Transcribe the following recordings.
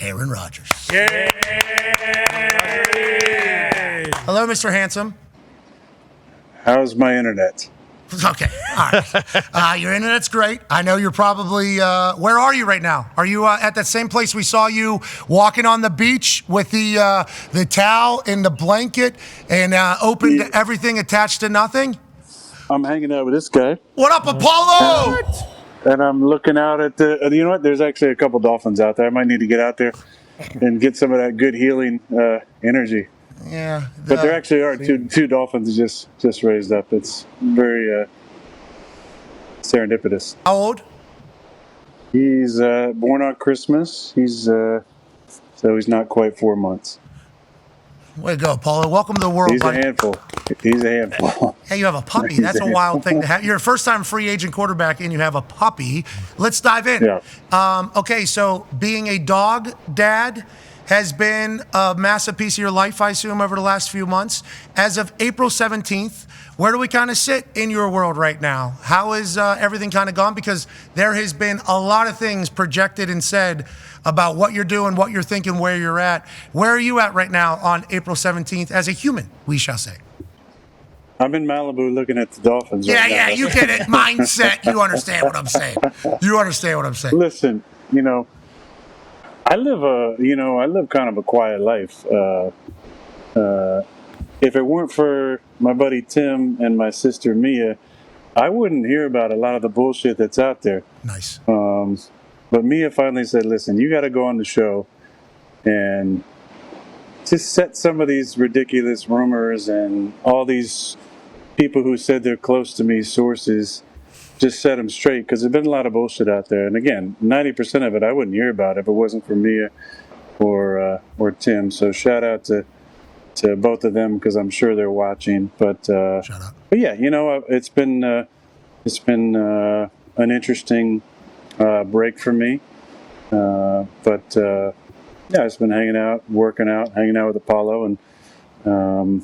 Aaron Rodgers. Yay! Hello, Mr. Handsome. How's my internet? Okay, all right. Your internet's great. I know you're probably, where are you right now? Are you at that same place we saw you walking on the beach with the towel and the blanket and open to everything attached to nothing? I'm hanging out with this guy. What up, Apollo? And I'm looking out at you know what? There's actually a couple dolphins out there. I might need to get out there and get some of that good healing energy. Yeah. But there actually are two dolphins just raised up. It's very serendipitous. How old? He's born on Christmas. So he's not quite 4 months. Way to go, Apollo. Welcome to the world, He's buddy. a handful. He's a handful. Hey, you have a puppy. That's a wild thing to have. You're a first-time free agent quarterback, and you have a puppy. Let's dive in. Yeah. Okay, so being a dog dad has been a massive piece of your life, I assume, over the last few months. As of April 17th, where do we kind of sit in your world right now? How is everything kind of gone? Because there has been a lot of things projected and said about what you're doing, what you're thinking, where you're at. Where are you at right now on April 17th as a human, we shall say? I'm in Malibu looking at the dolphins. Yeah, you get it. Mindset. You understand what I'm saying. You understand what I'm saying. Listen, I live kind of a quiet life. If it weren't for my buddy Tim and my sister Mia, I wouldn't hear about a lot of the bullshit that's out there. Nice. But Mia finally said, listen, you got to go on the show and just set some of these ridiculous rumors and all these people who said they're close to me, sources, just set them straight, because there's been a lot of bullshit out there. And again, 90% of it I wouldn't hear about if it wasn't for Mia or Tim. So shout out to both of them, because I'm sure they're watching. But shout out. But yeah, it's been an interesting break for me. But yeah, I've been hanging out, working out, hanging out with Apollo, and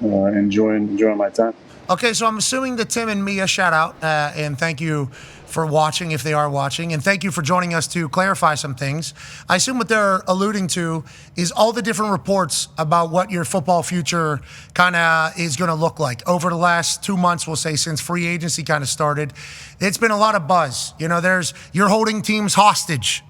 enjoying my time. Okay, so I'm assuming that Tim and Mia, shout out, and thank you for watching if they are watching, and thank you for joining us to clarify some things. I assume what they're alluding to is all the different reports about what your football future kind of is going to look like. Over the last 2 months, we'll say, since free agency kind of started, it's been a lot of buzz. You're holding teams hostage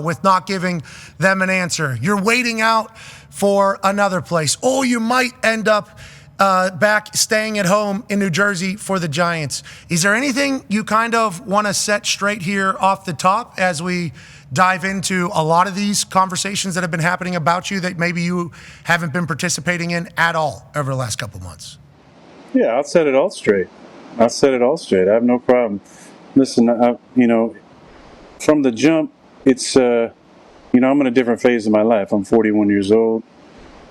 with not giving them an answer. You're waiting out for another place. Or you might end up back staying at home in New Jersey for the Giants. Is there anything you kind of want to set straight here off the top as we dive into a lot of these conversations that have been happening about you that maybe you haven't been participating in at all over the last couple months? Yeah, I'll set it all straight. I have no problem. Listen, from the jump, it's, I'm in a different phase of my life. I'm 41 years old.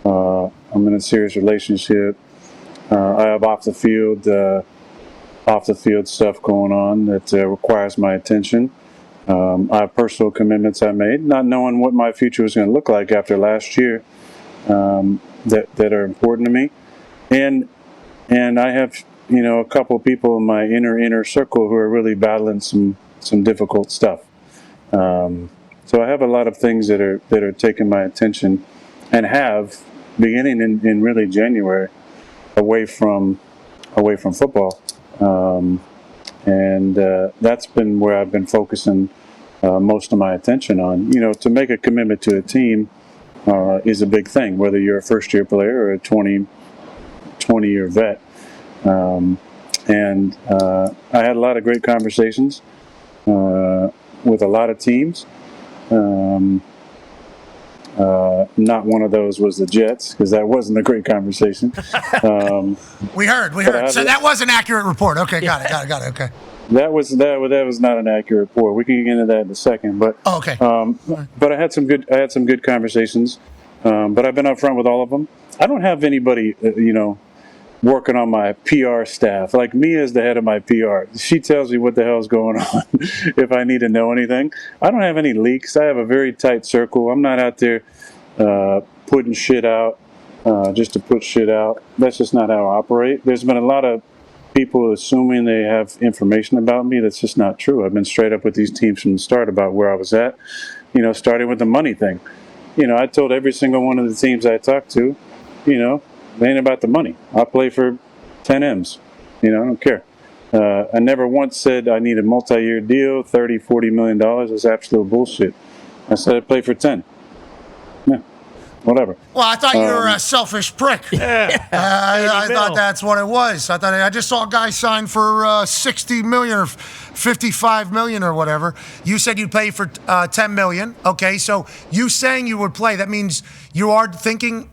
I'm in a serious relationship. I have off the field stuff going on that requires my attention. I have personal commitments I made, not knowing what my future was going to look like after last year, that are important to me. And I have, a couple of people in my inner circle who are really battling some difficult stuff. So I have a lot of things that are taking my attention, and have beginning in really January, away from football, and that's been where I've been focusing most of my attention on. To make a commitment to a team is a big thing, whether you're a first-year player or a 20-year vet. And I had a lot of great conversations with a lot of teams. Not one of those was the Jets, because that wasn't a great conversation. We heard. So that was an accurate report. Okay, got it. Okay. That was not an accurate report. We can get into that in a second. But okay. But I had some good conversations. But I've been upfront with all of them. I don't have anybody working on my PR staff. Like, Mia is the head of my PR. She tells me what the hell's going on if I need to know anything. I don't have any leaks. I have a very tight circle. I'm not out there putting shit out just to put shit out. That's just not how I operate. There's been a lot of people assuming they have information about me that's just not true. I've been straight up with these teams from the start about where I was at, starting with the money thing. I told every single one of the teams I talked to, it ain't about the money. I'll play for 10 M's. I don't care. I never once said I need a multi-year deal, $30, $40 million. It's absolute bullshit. I said I'd play for 10. Yeah, whatever. Well, I thought you were a selfish prick. I thought that's what it was. I just saw a guy sign for $60 million or $55 million or whatever. You said you'd play for $10 million. Okay, so you saying you would play, that means you are thinking,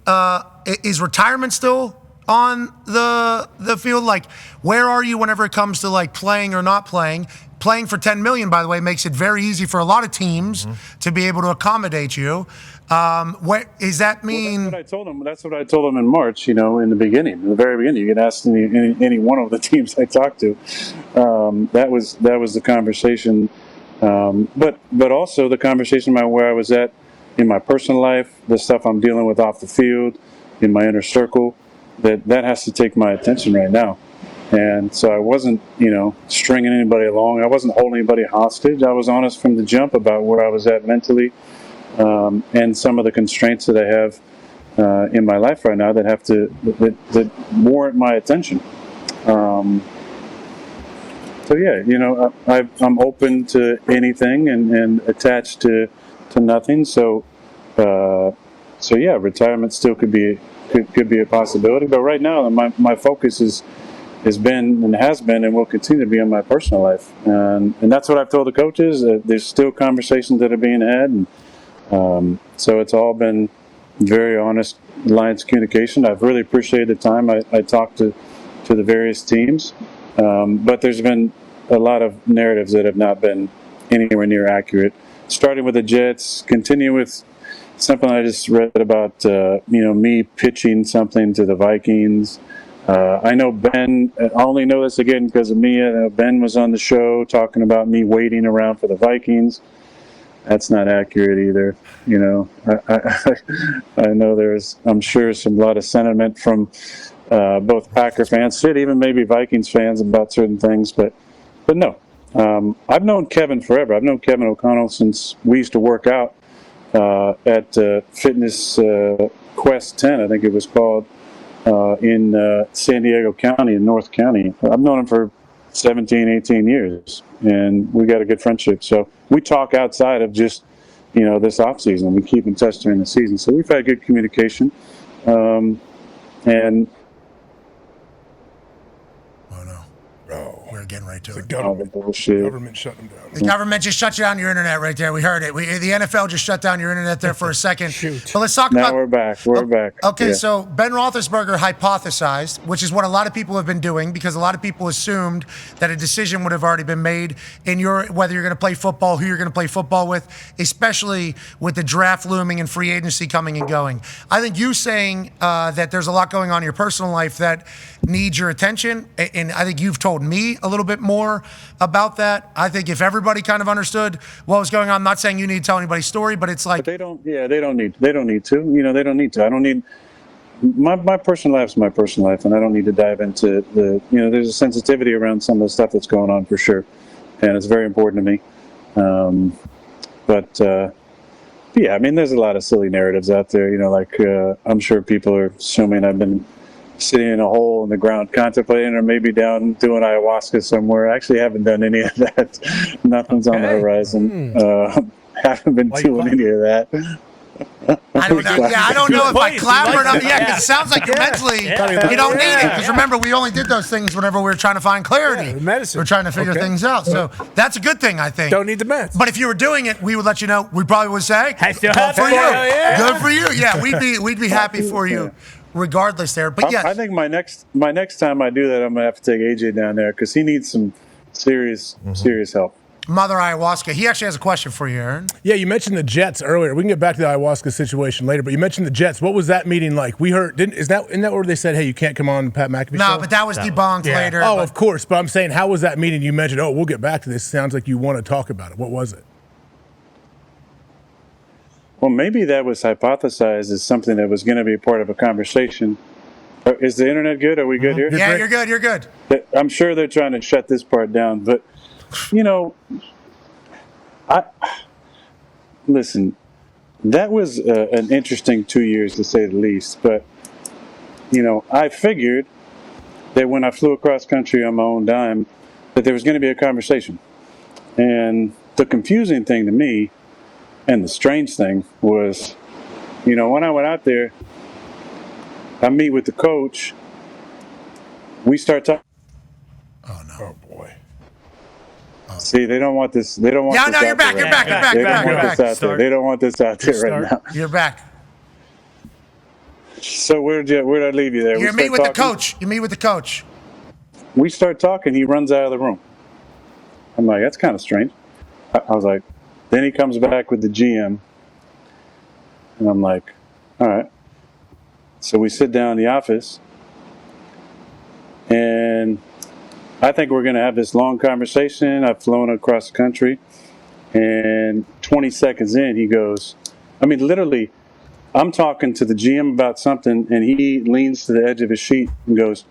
is retirement still on the field? Like, where are you whenever it comes to like playing or not playing? Playing for $10 million, by the way, makes it very easy for a lot of teams to be able to accommodate you. What does that mean? Well, that's what I told them in March. In the beginning, in the very beginning, you can ask any one of the teams I talked to. That was the conversation. But also the conversation about where I was at in my personal life, the stuff I'm dealing with off the field, in my inner circle. That has to take my attention right now. And so I wasn't, stringing anybody along. I wasn't holding anybody hostage. I was honest from the jump about where I was at mentally, and some of the constraints that I have in my life right now that warrant my attention. So yeah, I'm open to anything and attached to nothing. So yeah, retirement still could be a possibility. But right now, my focus has been and will continue to be on my personal life, and that's what I've told the coaches. There's still conversations that are being had, and so it's all been very honest lines of communication. I've really appreciated the time I talked to the various teams, but there's been a lot of narratives that have not been anywhere near accurate. Starting with the Jets, continue with something I just read about, me pitching something to the Vikings. I know Ben, I only know this again because of Mia. Ben was on the show talking about me waiting around for the Vikings. That's not accurate either. I know I'm sure a lot of sentiment from both Packer fans, even maybe Vikings fans about certain things, but no. I've known Kevin forever. I've known Kevin O'Connell since we used to work out at Fitness Quest 10, I think it was called, in San Diego County, in North County. I've known him for 17, 18 years, and we got a good friendship. So we talk outside of just, this off season. We keep in touch during the season. So we've had good communication. And we're getting right to it. Government shut them down. The government just shut down your internet right there. We heard it. The NFL just shut down your internet there for a second. Shoot. But let's talk now about. We're back. We're back. Okay, Yeah. So Ben Roethlisberger hypothesized, which is what a lot of people have been doing, because a lot of people assumed that a decision would have already been made in whether you're going to play football, who you're going to play football with, especially with the draft looming and free agency coming and going. I think you saying that there's a lot going on in your personal life that needs your attention, and I think you've told me a little bit more about that. I think if everybody kind of understood what was going on, I'm not saying you need to tell anybody's story, but it's like. But they don't need to. They don't need to. I don't need. My personal life's my personal life, and I don't need to dive into there's a sensitivity around some of the stuff that's going on for sure, and it's very important to me. Yeah, I mean, there's a lot of silly narratives out there. I'm sure people are assuming I've been sitting in a hole in the ground contemplating, or maybe down doing ayahuasca somewhere. I actually haven't done any of that. Nothing's on the horizon. Haven't been doing any of that. I don't know. Yeah, I don't know if I clap or not. Yeah, because it sounds like mentally you don't need it. Because remember, we only did those things whenever we were trying to find clarity. Yeah, medicine. We're trying to figure things out. So that's a good thing, I think. Don't need the meds. But if you were doing it, we would let you know. We probably would say, I still "Good have for you. yeah. Good for you." Yeah, we'd be happy for you, regardless. There, but yeah, I think my next time I do that, I'm gonna have to take AJ down there because he needs some serious help. Mother Ayahuasca. He actually has a question for you, Aaron. Yeah, you mentioned the Jets earlier. We can get back to the ayahuasca situation later, but you mentioned the Jets. What was that meeting like? We heard, isn't that where they said, hey, you can't come on Pat McAfee Show? No, but that was debunked later. Oh, of course. But I'm saying, how was that meeting? You mentioned, we'll get back to this. Sounds like you want to talk about it. What was it? Well, maybe that was hypothesized as something that was going to be part of a conversation. Is the internet good? Are we good here? Yeah, you're good. You're good. I'm sure they're trying to shut this part down, but listen, that was an interesting 2 years to say the least. But, I figured that when I flew across country on my own dime, that there was going to be a conversation. And the confusing thing to me and the strange thing was, when I went out there, I meet with the coach. We start talking. Oh, no. Oh, boy. See, they don't want this. They don't want this. No, you're back. You're back. You're back. They You're don't back. want this out there. They don't want this out there right now. You're back. So where'd I leave you there? You meet with the coach. You meet with the coach. We start talking. He runs out of the room. I'm like, that's kind of strange. I was like, then he comes back with the GM. And I'm like, all right. So we sit down in the office. And I think we're going to have this long conversation. I've flown across the country. And 20 seconds in, he goes, literally, I'm talking to the GM about something, and he leans to the edge of his seat and goes,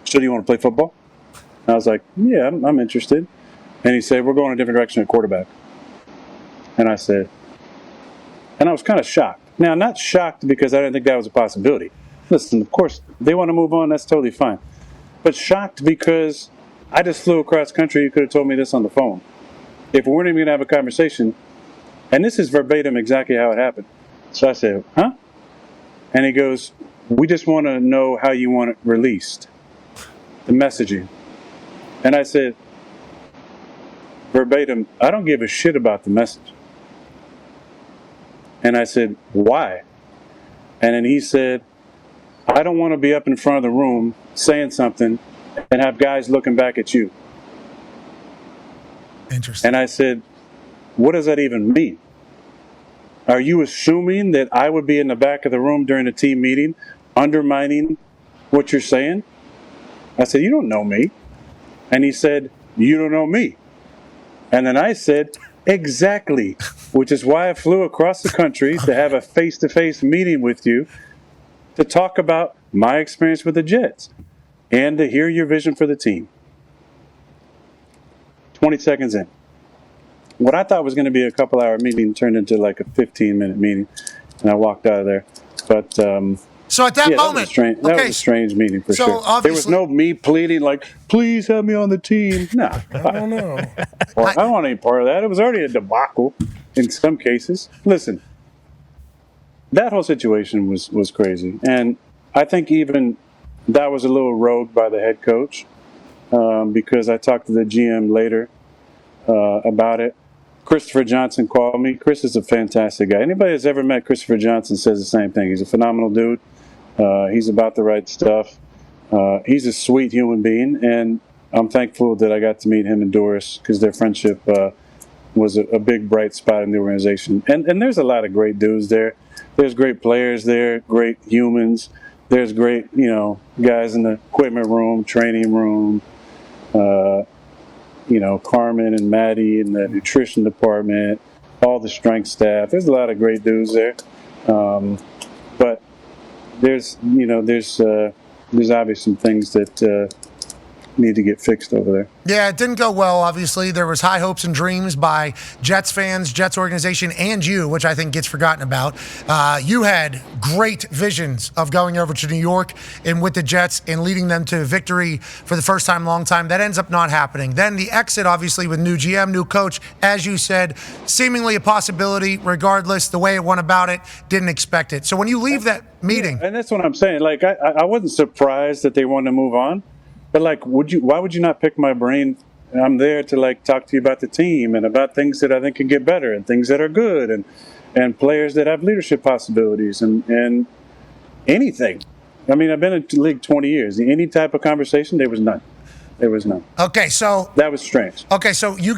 so do you want to play football? And I was like, yeah, I'm interested. And he said, we're going a different direction at quarterback. And I said, and I was kind of shocked. Now, not shocked because I didn't think that was a possibility. Listen, of course, they want to move on. That's totally fine. But shocked because I just flew across country. You could have told me this on the phone. If we weren't even going to have a conversation, and this is verbatim exactly how it happened. So I said, huh? And he goes, we just want to know how you want it released, the messaging. And I said, verbatim, I don't give a shit about the message. And I said, why? And then he said, I don't want to be up in front of the room saying something and have guys looking back at you. Interesting. And I said, what does that even mean? Are you assuming that I would be in the back of the room during a team meeting undermining what you're saying? I said, you don't know me. And he said, you don't know me. And then I said, exactly, which is why I flew across the country to have a face-to-face meeting with you to talk about my experience with the Jets and to hear your vision for the team. 20 seconds in. What I thought was going to be a couple-hour meeting turned into like a 15-minute meeting, and I walked out of there. But so at that moment, that was a strange meeting for sure. There was no me pleading like, "Please have me on the team." No, I don't know. I don't want any part of that. It was already a debacle in some cases. Listen, that whole situation was crazy, and I think even that was a little rogue by the head coach because I talked to the GM later about it. Christopher Johnson called me. Chris is a fantastic guy. Anybody that's ever met Christopher Johnson says the same thing. He's a phenomenal dude. He's about the right stuff. He's a sweet human being, and I'm thankful that I got to meet him and Doris because their friendship was a big, bright spot in the organization. And there's a lot of great dudes there. There's great players there, great humans. There's great, guys in the equipment room, training room, Carmen and Maddie in the nutrition department, all the strength staff. There's a lot of great dudes there. But there's obviously some things that need to get fixed over there. Yeah, it didn't go well, obviously. There was high hopes and dreams by Jets fans, Jets organization, and you, which I think gets forgotten about. You had great visions of going over to New York and with the Jets and leading them to victory for the first time in a long time. That ends up not happening. Then the exit, obviously, with new GM, new coach, as you said, seemingly a possibility. Regardless, the way it went about it, didn't expect it. So when you leave that meeting. Yeah, and that's what I'm saying. Like, I wasn't surprised that they wanted to move on. But why would you not pick my brain? I'm there to talk to you about the team and about things that I think can get better and things that are good and players that have leadership possibilities and anything. I've been in the league 20 years. Any type of conversation, there was none. There was none. Okay, so that was strange. Okay, so you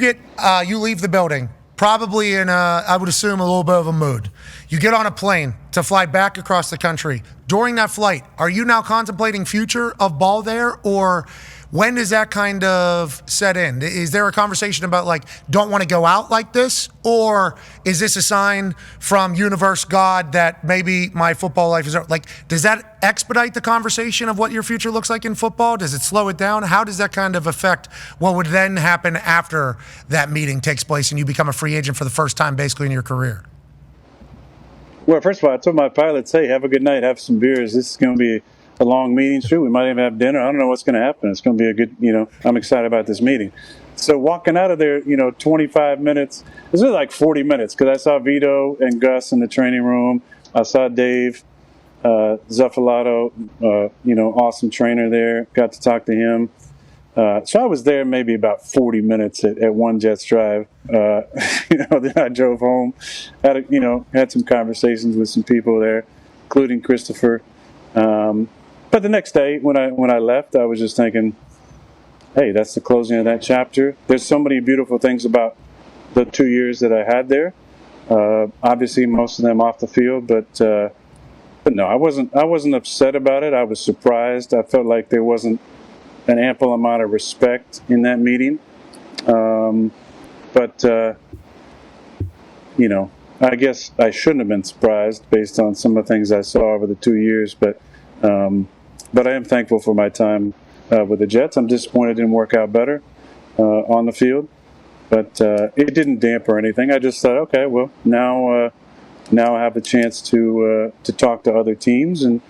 leave the building. Probably in I would assume, a little bit of a mood. You get on a plane to fly back across the country. During that flight, are you now contemplating future of ball there, or when does that kind of set in? Is there a conversation about don't want to go out like this, or is this a sign from universe God that maybe my football life is over? Does that expedite the conversation of what your future looks like in football? Does it slow it down? How does that kind of affect what would then happen after that meeting takes place and you become a free agent for the first time basically in your career? Well, first of all, I told my pilots, hey, have a good night, have some beers. This is going to be a long meeting. Sure, we might even have dinner. I don't know what's going to happen. It's going to be a good, I'm excited about this meeting. So walking out of there, 25 minutes, it was really like 40 minutes because I saw Vito and Gus in the training room. I saw Dave Zuffalato, awesome trainer there. Got to talk to him. So I was there maybe about 40 minutes at one Jets drive. Then I drove home, had some conversations with some people there, including Christopher. But the next day when I left, I was just thinking, hey, that's the closing of that chapter. There's so many beautiful things about the 2 years that I had there. Obviously, most of them off the field, but no, I wasn't upset about it. I was surprised. I felt like there wasn't an ample amount of respect in that meeting. I guess I shouldn't have been surprised based on some of the things I saw over the 2 years. But I am thankful for my time with the Jets. I'm disappointed it didn't work out better on the field, but it didn't dampen anything. I just thought, okay, well, now I have a chance to talk to other teams and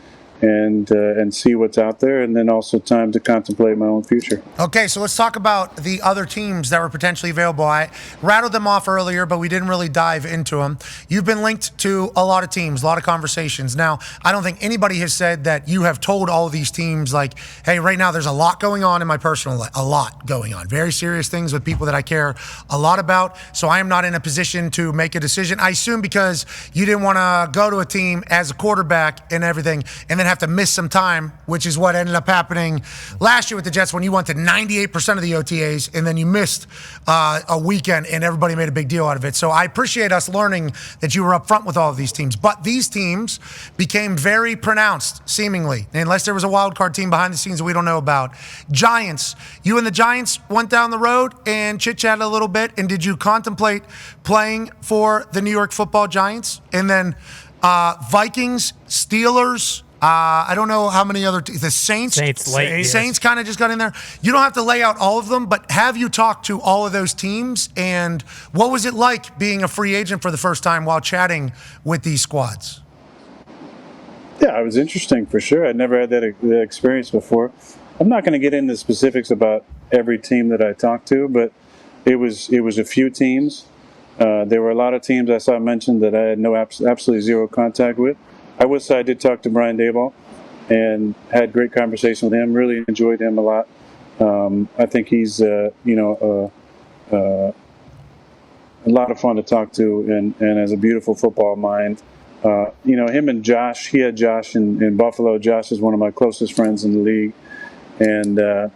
see what's out there, and then also time to contemplate my own future. Okay, so let's talk about the other teams that were potentially available. I rattled them off earlier, but we didn't really dive into them. You've been linked to a lot of teams, a lot of conversations. Now, I don't think anybody has said that you have told all of these teams, like, hey, right now there's a lot going on in my personal life, a lot going on. Very serious things with people that I care a lot about, so I am not in a position to make a decision. I assume because you didn't want to go to a team as a quarterback and everything, and then have to miss some time, which is what ended up happening last year with the Jets when you went to 98% of the OTAs and then you missed a weekend and everybody made a big deal out of it. So I appreciate us learning that you were up front with all of these teams. But these teams became very pronounced, seemingly, unless there was a wild card team behind the scenes that we don't know about. Giants. You and the Giants went down the road and chit-chatted a little bit. And did you contemplate playing for the New York Football Giants? And then Vikings, Steelers, I don't know how many other the Saints kind of just got in there. You don't have to lay out all of them, but have you talked to all of those teams? And what was it like being a free agent for the first time while chatting with these squads? Yeah, it was interesting for sure. I'd never had that experience before. I'm not going to get into specifics about every team that I talked to, but it was a few teams. There were a lot of teams I saw mentioned that I had absolutely zero contact with. I would say I did talk to Brian Daboll and had great conversation with him. Really enjoyed him a lot. I think he's a lot of fun to talk to and has a beautiful football mind. Him and Josh. He had Josh in Buffalo. Josh is one of my closest friends in the league, and I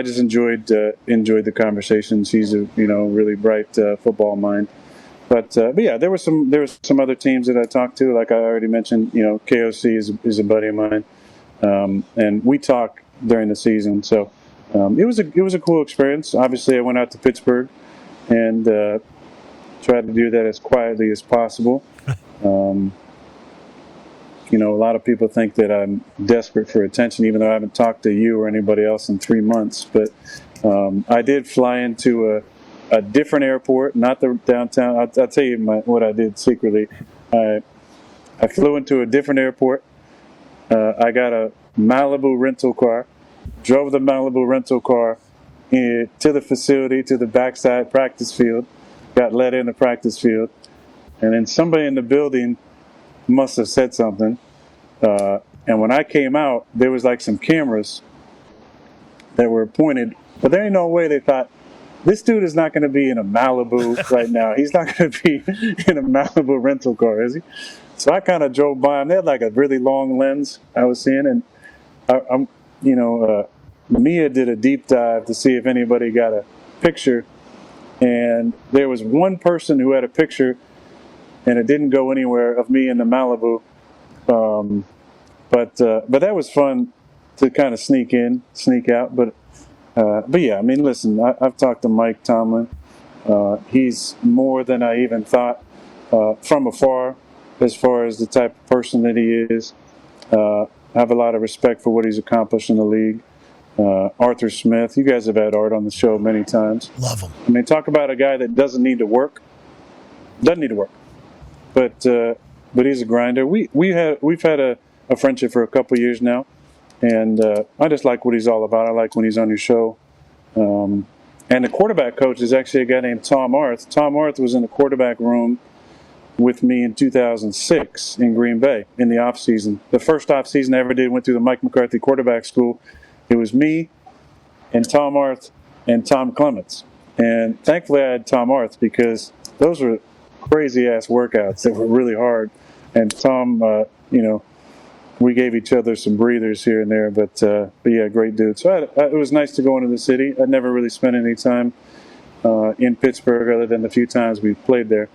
just enjoyed the conversations. He's a really bright football mind. But yeah, there were some other teams that I talked to. Like I already mentioned, KOC is a buddy of mine, and we talk during the season. So it was a cool experience. Obviously, I went out to Pittsburgh and tried to do that as quietly as possible. A lot of people think that I'm desperate for attention, even though I haven't talked to you or anybody else in 3 months. But I did fly into a different airport, not the downtown. I'll tell you what I did secretly. I flew into a different airport. I got a Malibu rental car, drove the Malibu rental car to the facility, to the backside practice field, got let in the practice field, and then somebody in the building must have said something. And when I came out, there was like some cameras that were pointed, but there ain't no way they thought, this dude is not going to be in a Malibu right now. He's not going to be in a Malibu rental car, is he? So I kind of drove by him. They had like a really long lens I was seeing, and Mia did a deep dive to see if anybody got a picture, and there was one person who had a picture, and it didn't go anywhere of me in the Malibu. But that was fun to kind of sneak in, sneak out. But yeah, I mean, listen, I've talked to Mike Tomlin. He's more than I even thought from afar, as far as the type of person that he is. I have a lot of respect for what he's accomplished in the league. Arthur Smith, you guys have had Art on the show many times. Love him. I mean, talk about a guy that doesn't need to work. Doesn't need to work. But but he's a grinder. We've had a friendship for a couple years now, and I just like what he's all about. I like when he's on your show. And the quarterback coach is actually a guy named Tom Arth. Tom Arth was in the quarterback room with me in 2006 in Green Bay in the off season. The first off season I ever did, went through the Mike McCarthy quarterback school. It was me and Tom Arth and Tom Clements. And thankfully I had Tom Arth, because those were crazy ass workouts that were really hard. And Tom, we gave each other some breathers here and there, but yeah, great dude. So it was nice to go into the city. I'd never really spent any time in Pittsburgh other than the few times we played there.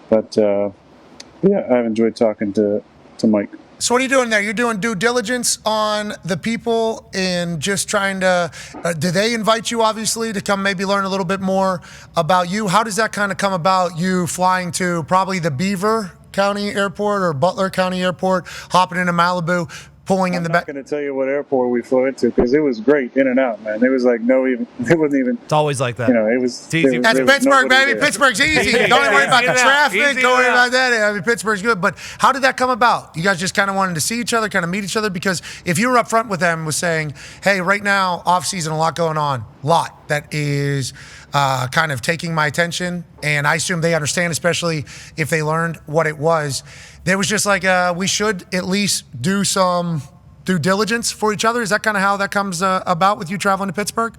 But yeah, I've enjoyed talking to Mike. So what are you doing there? You're doing due diligence on the people and just trying to, do they invite you, obviously, to come maybe learn a little bit more about you? How does that kind of come about, you flying to probably the Beaver County Airport or Butler County Airport, hopping into Malibu, pulling in the back? I'm not going to tell you what airport we flew into, because it was great in and out, man. It was like it wasn't even. It's always like that. It was. It's easy. That's Pittsburgh, baby. There. Pittsburgh's easy. Don't worry about the traffic. Don't worry about that. I mean, Pittsburgh's good. But how did that come about? You guys just kind of wanted to see each other, kind of meet each other? Because if you were up front with them, was saying, hey, right now, off season, a lot going on. Lot that is kind of taking my attention, and I assume they understand, especially if they learned what it was. There was just like, we should at least do some due diligence for each other. Is that kind of how that comes about with you traveling to Pittsburgh?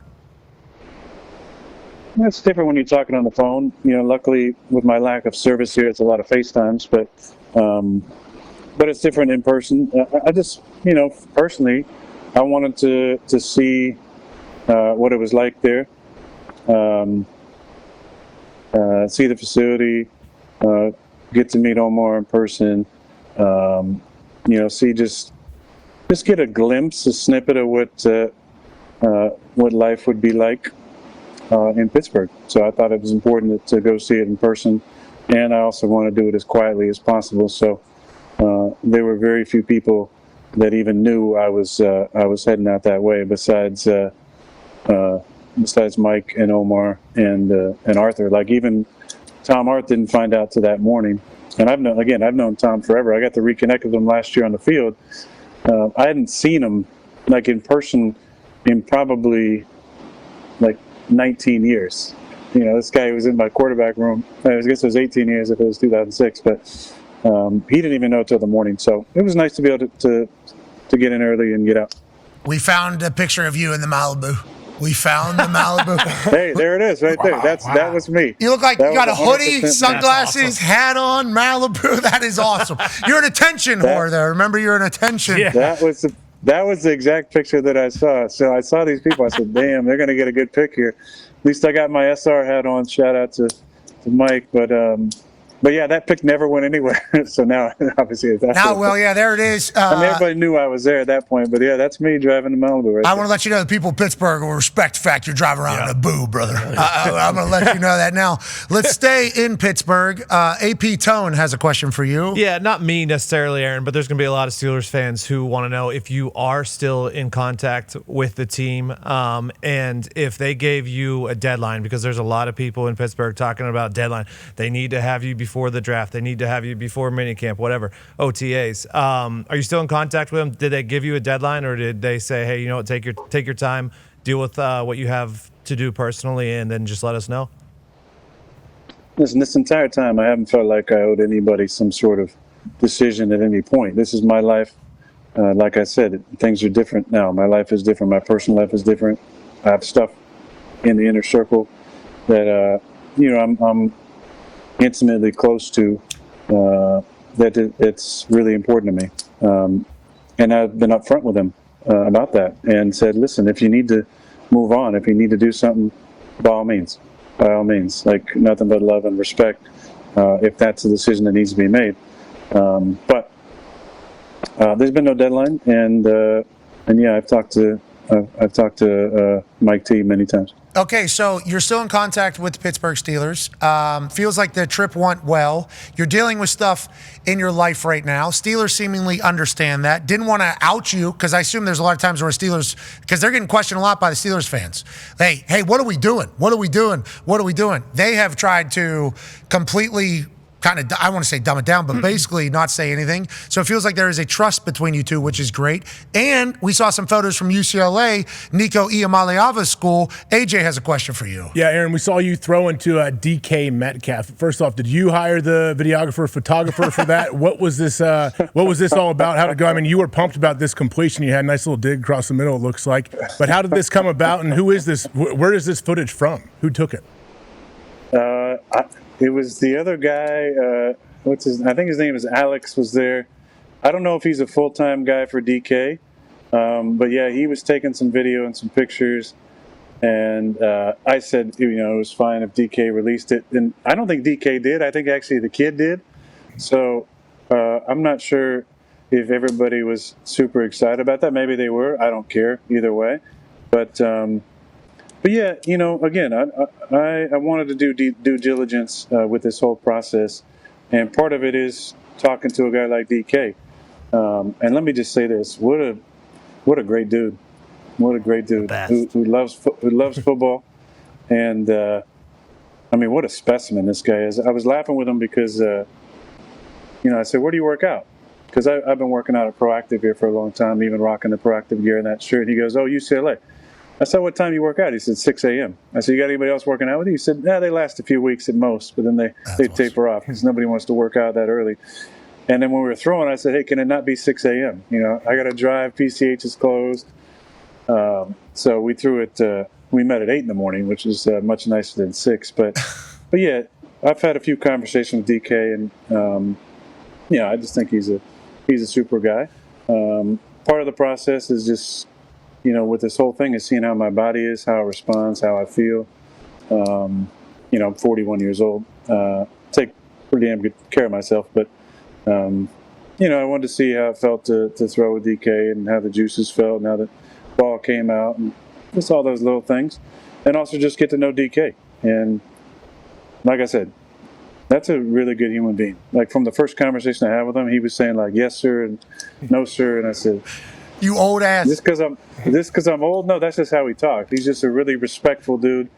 It's different when you're talking on the phone. Luckily with my lack of service here, it's a lot of FaceTimes, but it's different in person. I just, personally, I wanted to see what it was like there. See the facility, get to meet Omar in person, see just get a glimpse, a snippet of what life would be like in Pittsburgh. So I thought it was important to go see it in person, and I also want to do it as quietly as possible. So there were very few people that even knew I was heading out that way, besides Mike and Omar and Arthur. Like, even Tom Arth didn't find out till that morning. And I've known Tom forever. I got to reconnect with him last year on the field. I hadn't seen him like in person in probably like 19 years. This guy was in my quarterback room. I guess it was 18 years if it was 2006, but he didn't even know till the morning. So it was nice to be able to get in early and get out. We found a picture of you in the Malibu. We found the Malibu. Hey, there it is, right there. That was me. You look like you got a hoodie, sunglasses, awesome. Hat on, Malibu. That is awesome. You're an attention whore there. Remember, you're an attention. Yeah. That was the exact picture that I saw. So I saw these people. I said, damn, they're going to get a good pic here. At least I got my SR hat on. Shout out to Mike. But yeah, that pic never went anywhere. So now, obviously, it's there it is. Everybody knew I was there at that point. But yeah, that's me driving to Malibu. I want to let you know the people of Pittsburgh will respect the fact you're driving around in a boo, brother. I'm going to let you know that now. Let's stay in Pittsburgh. AP Tone has a question for you. Yeah, not me necessarily, Aaron, but there's going to be a lot of Steelers fans who want to know if you are still in contact with the team, and if they gave you a deadline, because there's a lot of people in Pittsburgh talking about deadline. They need to have you before the draft. They need to have you before minicamp, whatever, OTAs. Are you still in contact with them? Did they give you a deadline, or did they say, hey, you know what, take your time, deal with what you have to do personally, and then just let us know? Listen, this entire time, I haven't felt like I owed anybody some sort of decision at any point. This is my life. Like I said, things are different now. My life is different. My personal life is different. I have stuff in the inner circle that, I'm intimately close to, that it's really important to me. And I've been upfront with them about that and said, listen, if you need to move on, if you need to do something, by all means, like nothing but love and respect, if that's a decision that needs to be made. But there's been no deadline, and yeah, I've talked to Mike T many times. Okay, so you're still in contact with the Pittsburgh Steelers. Feels like the trip went well. You're dealing with stuff in your life right now. Steelers seemingly understand that. Didn't want to out you, because I assume there's a lot of times where Steelers, because they're getting questioned a lot by the Steelers fans. Hey, what are we doing? What are we doing? What are we doing? They have tried to completely kind of, I want to say dumb it down, but basically not say anything. So it feels like there is a trust between you two, which is great. And we saw some photos from UCLA, Nico Iamaleava's school. AJ has a question for you. Yeah, Aaron, we saw you throw into DK Metcalf. First off, did you hire the videographer, photographer for that? What was this all about? How did it go? I mean, you were pumped about this completion. You had a nice little dig across the middle, it looks like. But how did this come about, and who is this? Where is this footage from? Who took it? It was the other guy. I think his name is Alex. Was there? I don't know if he's a full-time guy for DK, but yeah, he was taking some video and some pictures. And I said, it was fine if DK released it. And I don't think DK did. I think actually the kid did. So I'm not sure if everybody was super excited about that. Maybe they were. I don't care either way. But yeah, again, I wanted to do due diligence with this whole process, and part of it is talking to a guy like DK. And let me just say this: what a great dude! What a great dude who loves football, and I mean, what a specimen this guy is. I was laughing with him because I said, "Where do you work out?" Because I've been working out at Proactive here for a long time, even rocking the Proactive gear and that shirt. He goes, "Oh, UCLA." I said, "What time do you work out?" He said, 6 a.m. I said, "You got anybody else working out with you?" He said, "Yeah, they last a few weeks at most, but then they taper off because nobody wants to work out that early." And then when we were throwing, I said, "Hey, can it not be 6 a.m.? I got to drive. PCH is closed." So we threw it. We met at 8 in the morning, which is much nicer than 6. But yeah, I've had a few conversations with DK, and I just think he's a super guy. Part of the process is just, with this whole thing is seeing how my body is, how it responds, how I feel. I'm 41 years old. Take pretty damn good care of myself, but I wanted to see how it felt to throw with DK and how the juices felt, and how the ball came out, and just all those little things, and also just get to know DK. And like I said, that's a really good human being. Like from the first conversation I had with him, he was saying like "yes sir" and "no sir," and I said, "You old ass." Just because I'm old? No, that's just how he talked. He's just a really respectful dude,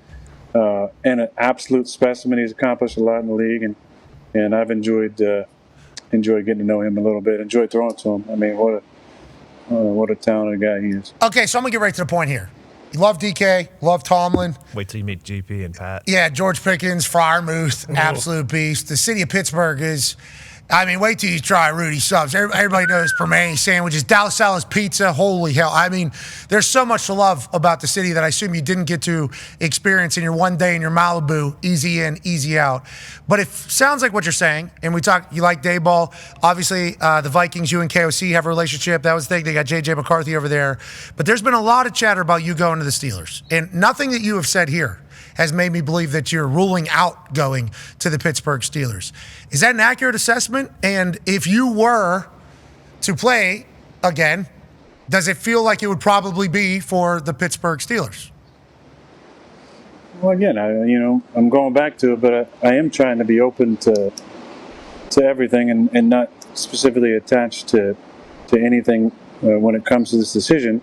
and an absolute specimen. He's accomplished a lot in the league, and I've enjoyed getting to know him a little bit. Enjoyed throwing to him. I mean, what a talented guy he is. Okay, so I'm gonna get right to the point here. You love DK, love Tomlin. Wait till you meet GP and Pat. Yeah, George Pickens, Freiermuth, absolute beast. The city of Pittsburgh is, wait till you try Rudy Subs. Everybody knows Permane sandwiches, Dallas Sala's pizza. Holy hell. There's so much to love about the city that I assume you didn't get to experience in your one day in your Malibu, easy in, easy out. But it sounds like what you're saying, and you like Dayball. Obviously, the Vikings, you and KOC have a relationship. That was the thing. They got J.J. McCarthy over there. But there's been a lot of chatter about you going to the Steelers. And nothing that you have said here has made me believe that you're ruling out going to the Pittsburgh Steelers. Is that an accurate assessment? And if you were to play again, does it feel like it would probably be for the Pittsburgh Steelers? Well, again, I'm going back to it, but I am trying to be open to everything and not specifically attached to anything when it comes to this decision.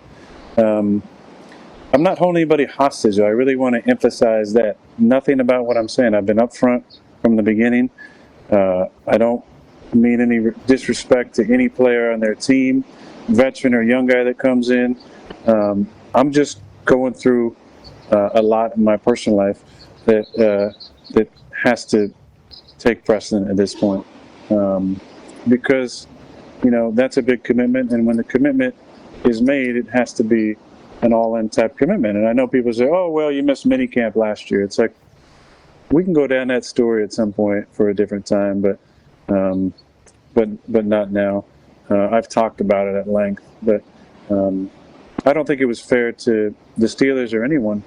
I'm not holding anybody hostage. I really want to emphasize that. Nothing about what I'm saying. I've been upfront from the beginning. I don't mean any disrespect to any player on their team, veteran or young guy that comes in. I'm just going through a lot in my personal life that has to take precedent at this point. Because, that's a big commitment. And when the commitment is made, it has to be an all-in type commitment. And I know people say, "Oh, well, you missed minicamp last year." It's like, we can go down that story at some point for a different time, but not now. I've talked about it at length, but I don't think it was fair to the Steelers or anyone,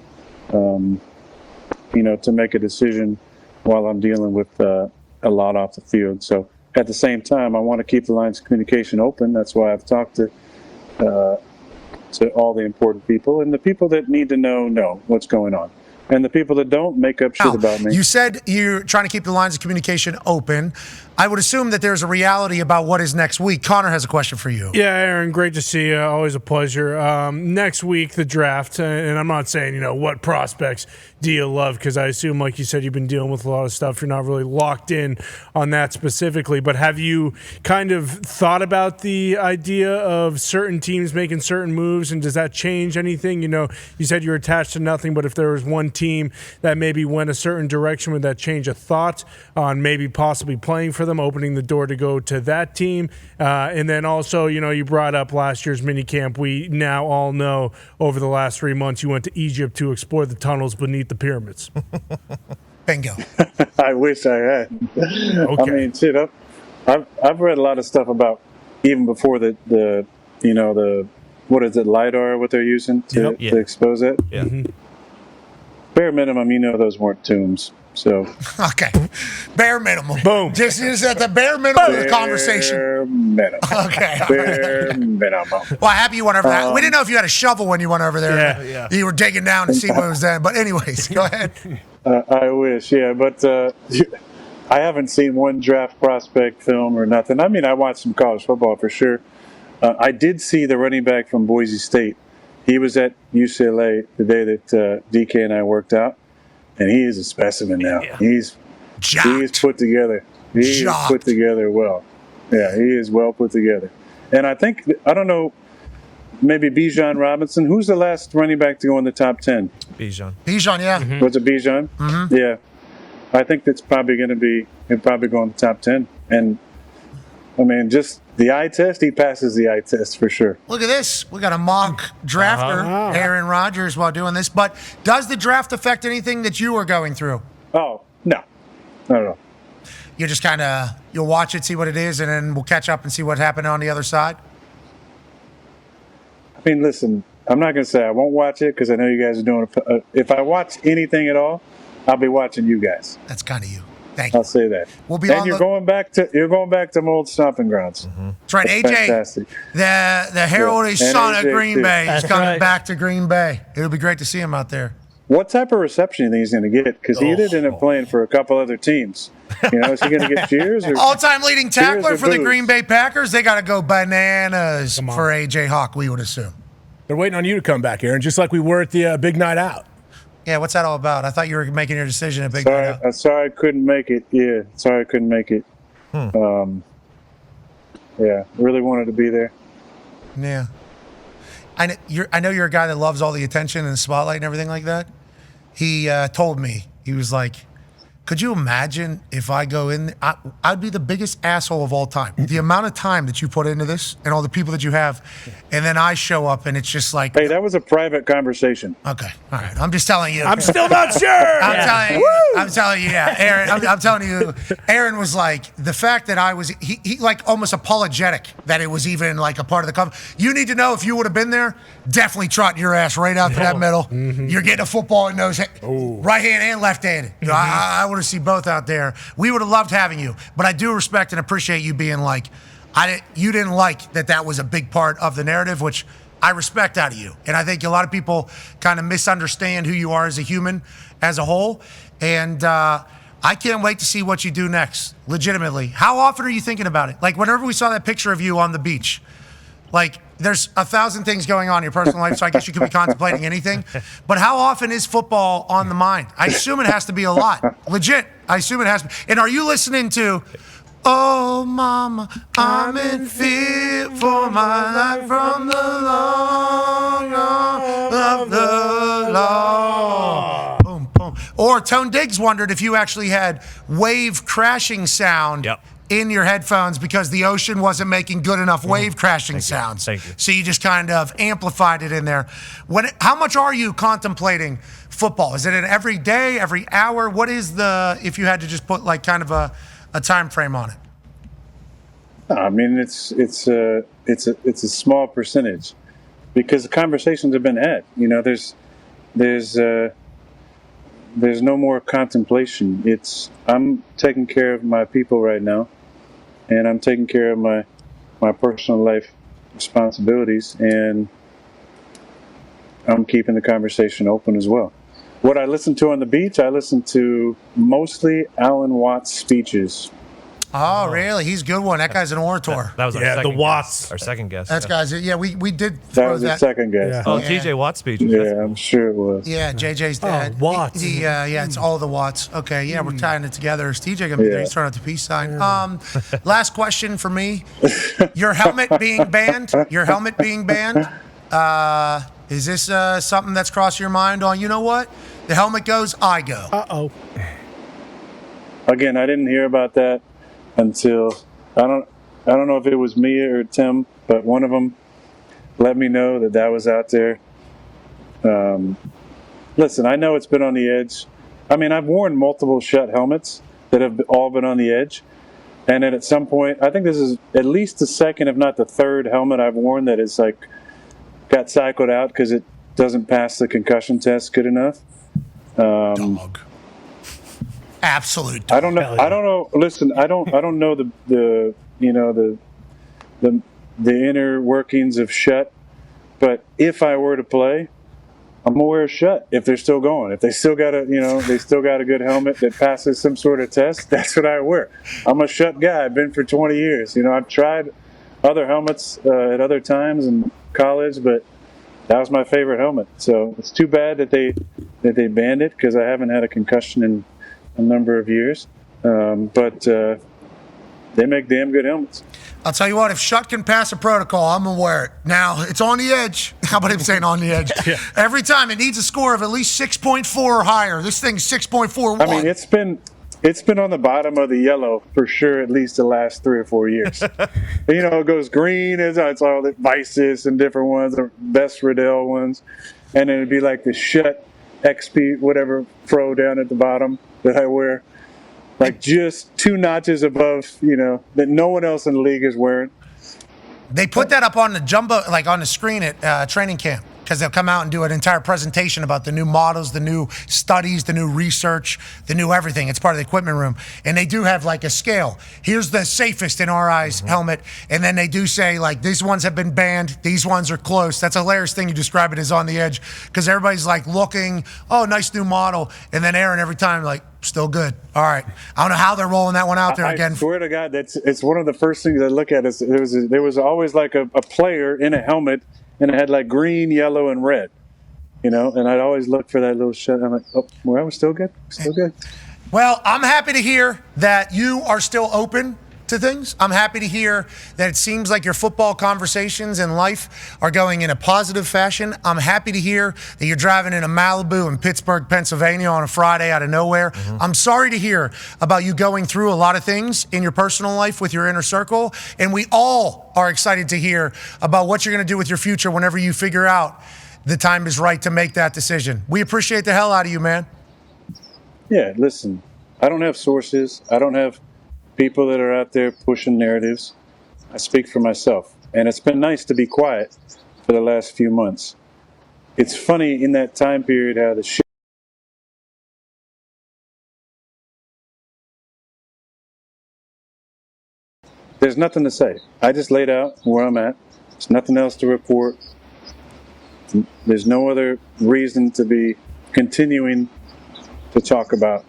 to make a decision while I'm dealing with a lot off the field. So at the same time, I want to keep the lines of communication open. That's why I've talked to all the important people, and the people that need to know what's going on. And the people that don't make up shit about me. You said you're trying to keep the lines of communication open. I would assume that there's a reality about what is next week. Connor has a question for you. Yeah, Aaron, great to see you. Always a pleasure. Next week, the draft, and I'm not saying, what prospects do you love, because I assume, like you said, you've been dealing with a lot of stuff. You're not really locked in on that specifically, but have you kind of thought about the idea of certain teams making certain moves, and does that change anything? You said you're attached to nothing, but if there was one team that maybe went a certain direction, would that change a thought on maybe possibly playing for them, opening the door to go to that team? And then also, you brought up last year's minicamp. We now all know over the last 3 months you went to Egypt to explore the tunnels beneath the pyramids. Bingo. I wish I had. Okay. I mean, shit. I've read a lot of stuff about even before the what is it, LiDAR? What they're using to expose it. Yeah. Mm-hmm. Bare minimum, those weren't tombs. So Okay. Bare minimum. Boom. Just at the bare minimum of the conversation. bare minimum. Okay. Bare minimum. Well, happy you went over that. We didn't know if you had a shovel when you went over there. Yeah. You were digging down to see what was there. But anyways, go ahead. I wish, yeah, but I haven't seen one draft prospect film or nothing. I mean, I watched some college football for sure. I did see the running back from Boise State. He was at UCLA the day that DK and I worked out, and he is a specimen now. Yeah. He's put together. He's put together well. Yeah, he is well put together. And I don't know, maybe Bijan Robinson. Who's the last running back to go in the top 10? Bijan. Bijan, yeah. Mm-hmm. Was it Bijan? Mm-hmm. Yeah. I think that's probably going to be, he'll probably go in the top 10. And, I mean, just the eye test, he passes the eye test for sure. Look at this. We got a mock drafter, Aaron Rodgers, while doing this. But does the draft affect anything that you are going through? Oh, no. Not at all. You just kind of, you'll watch it, see what it is, and then we'll catch up and see what happened on the other side? I mean, listen, I'm not going to say I won't watch it because I know you guys are doing it. If I watch anything at all, I'll be watching you guys. That's kind of you. Thank you. I'll say that. We'll be and on you're going back to my old stomping grounds. Mm-hmm. That's right. AJ, fantastic. the heralded son of AJ Green too. Bay, is That's coming right. back to Green Bay. It'll be great to see him out there. What type of reception do you think he's going to get? Because he did end up playing for a couple other teams. Is he going to get cheers? Or All-time leading tackler cheers or for the boos? Green Bay Packers. They got to go bananas for AJ Hawk, we would assume. They're waiting on you to come back, Aaron, just like we were at the big night out. Yeah, what's that all about? I thought you were making your decision at Big Night Out. I'm sorry I couldn't make it. Yeah, sorry I couldn't make it. Yeah, really wanted to be there. Yeah. I know you're a guy that loves all the attention and the spotlight and everything like that. He told me, he was like, could you imagine if I go in? I'd be the biggest asshole of all time. The amount of time that you put into this and all the people that you have, and then I show up and it's just like, Hey, that was a private conversation. okay, all right. I'm just telling you. I'm still not sure. I'm telling you, yeah, Aaron. I'm telling you, Aaron was like the fact that I was he like almost apologetic that it was even like a part of the cover. You need to know if you would have been there, definitely trotting your ass right out to that middle. You're getting a football in those right hand and left handed. I want to see both out there. We would have loved having you, but I do respect and appreciate you being like, you didn't like that was a big part of the narrative, which I respect out of you. And I think a lot of people kind of misunderstand who you are as a human as a whole. And I can't wait to see what you do next, legitimately. How often are you thinking about it? Like whenever we saw that picture of you on the beach, like there's 1,000 things going on in your personal life, so I guess you could be contemplating anything. But how often is football on the mind? I assume it has to be a lot. Legit, I assume it has to be. And are you listening to, oh, mama, I'm in fear for my life from the long arm of the law. Boom, boom. Or Tone Diggs wondered if you actually had wave crashing sound in your headphones because the ocean wasn't making good enough wave crashing sounds. Thank you. So you just kind of amplified it in there. How much are you contemplating football? Is it an every day, every hour? What is if you had to just put like kind of a time frame on it? I mean, it's a small percentage because the conversations have been had. There's no more contemplation. I'm taking care of my people right now, and I'm taking care of my personal life responsibilities, and I'm keeping the conversation open as well. What I listen to on the beach, I listen to mostly Alan Watts speeches. Oh, really? He's a good one. That guy's an orator. That was our Yeah, the second Watts. guess. Our second guess. That's guys. Yeah, we did That throw was the that. second guess. Oh, Yeah. TJ Watt's speech. Yeah, I'm sure it was. Yeah, JJ's dad. Watts. Yeah, it's all the Watts. Okay, yeah, we're tying it together. Is TJ gonna be there? Yeah. He's throwing out the peace sign. Last question for me: your helmet being banned. Is this something that's crossed your mind? On, you know what? The helmet goes, I go. Uh-oh. Again, I didn't hear about that until I don't know if it was me or Tim, but one of them let me know that was out there. Listen, I know it's been on the edge. I mean, I've worn multiple Shutt helmets that have all been on the edge, and then at some point, I think this is at least the second, if not the third helmet I've worn that is like got cycled out because it doesn't pass the concussion test good enough. Dog. Absolute dog. I don't know. Listen, I don't know the inner workings of Shutt, but if I were to play, I'm gonna wear a Shutt if they're still going. If they still got a good helmet that passes some sort of test, that's what I wear. I'm a Shutt guy. I've been for 20 years. I've tried other helmets at other times in college, but that was my favorite helmet. So it's too bad that they banned it because I haven't had a concussion in a number of years. But they make damn good helmets. I'll tell you what, if Shutt can pass a protocol, I'm going to wear it. Now, it's on the edge. How about him saying on the edge? Yeah. Every time it needs a score of at least 6.4 or higher. This thing's 6.41. I mean, it's been on the bottom of the yellow for sure at least the last 3 or 4 years. It goes green, it's all the Vices and different ones, the best Riddell ones. And then it'd be like the Shutt XP, whatever, Pro down at the bottom that I wear. Like just 2 notches above, that no one else in the league is wearing. They put that up on the jumbo, like on the screen at training camp, because they'll come out and do an entire presentation about the new models, the new studies, the new research, the new everything. It's part of the equipment room. And they do have like a scale. Here's the safest in our eyes helmet. And then they do say like, these ones have been banned. These ones are close. That's a hilarious thing. You describe it as on the edge because everybody's like looking, oh, nice new model. And then Aaron every time like, still good. All right. I don't know how they're rolling that one out there again. I swear to God, it's one of the first things I look at. There was always like a player in a helmet, and it had like green, yellow, and red. And I'd always look for that little shit. I'm like, oh, well, we're still good. Still good. Well, I'm happy to hear that you are still open to things. I'm happy to hear that it seems like your football conversations in life are going in a positive fashion. I'm happy to hear that you're driving in a Malibu in Pittsburgh, Pennsylvania on a Friday out of nowhere. I'm sorry to hear about you going through a lot of things in your personal life with your inner circle. And we all are excited to hear about what you're going to do with your future whenever you figure out the time is right to make that decision. We appreciate the hell out of you, man. Yeah, listen, I don't have sources. I don't have people that are out there pushing narratives. I speak for myself. And it's been nice to be quiet for the last few months. It's funny in that time period how the shit. There's nothing to say. I just laid out where I'm at. There's nothing else to report. There's no other reason to be continuing to talk about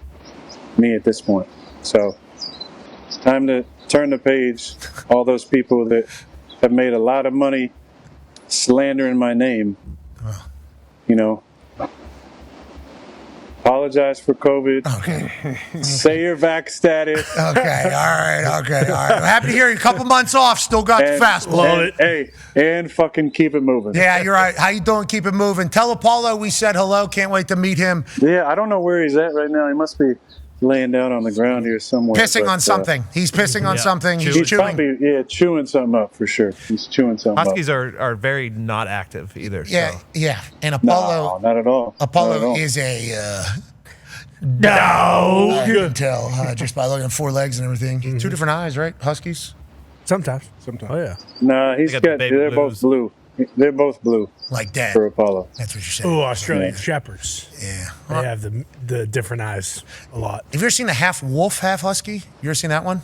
me at this point. So it's time to turn the page. All those people that have made a lot of money slandering my name, apologize for COVID. Okay. Say your vax status. Okay. All right. I'm happy to hear you. A couple months off. Still got the fastball. And fucking keep it moving. Yeah, you're right. How you doing? Keep it moving. Tell Apollo we said hello. Can't wait to meet him. Yeah, I don't know where he's at right now. He must be laying down on the ground here somewhere. Pissing on something. He's pissing on something. He's chewing. Probably, chewing something up for sure. He's chewing something Huskies up. are very not active either. Yeah, so. yeah. And Apollo. No, not at all. Apollo is a dog. You can tell just by looking at 4 legs and everything. 2 different eyes, right? Huskies. Sometimes. Sometimes. Oh, yeah. No, they're both blue. They're both blue. Like Dad. For Apollo. That's what you're saying. Oh, Australian Shepherds. Yeah. They have the different eyes a lot. Have you ever seen a half wolf, half husky? You ever seen that one?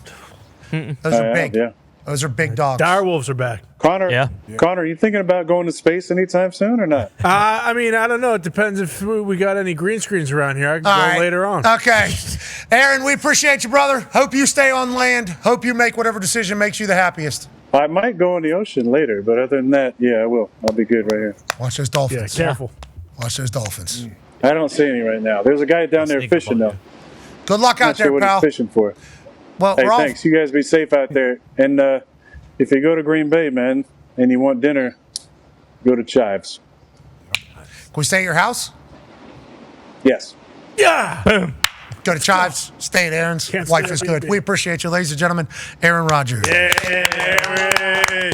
Those are big. Yeah. Those are big dogs. Dire wolves are back. Connor, Yeah. Connor, you thinking about going to space anytime soon or not? I mean, I don't know. It depends if we got any green screens around here. I can go All right. later on. Okay. Aaron, we appreciate you, brother. Hope you stay on land. Hope you make whatever decision makes you the happiest. I might go in the ocean later, but other than that, yeah, I will. I'll be good right here. Watch those Yeah, dolphins. careful. Watch those dolphins. I don't see any right now. There's a guy down there Sneak up fishing, on though. you. Good luck Not out sure there, what pal. he's fishing for. Well, Hey, we're all thanks. You guys be safe out there. And if you go to Green Bay, man, and you want dinner, go to Chives. Can we stay at your house? Yes. Yeah. Boom. Go to Chives, stay at Aaron's. Can't Life stay is at good. BB. We appreciate you, ladies and gentlemen. Aaron Rodgers. Yeah.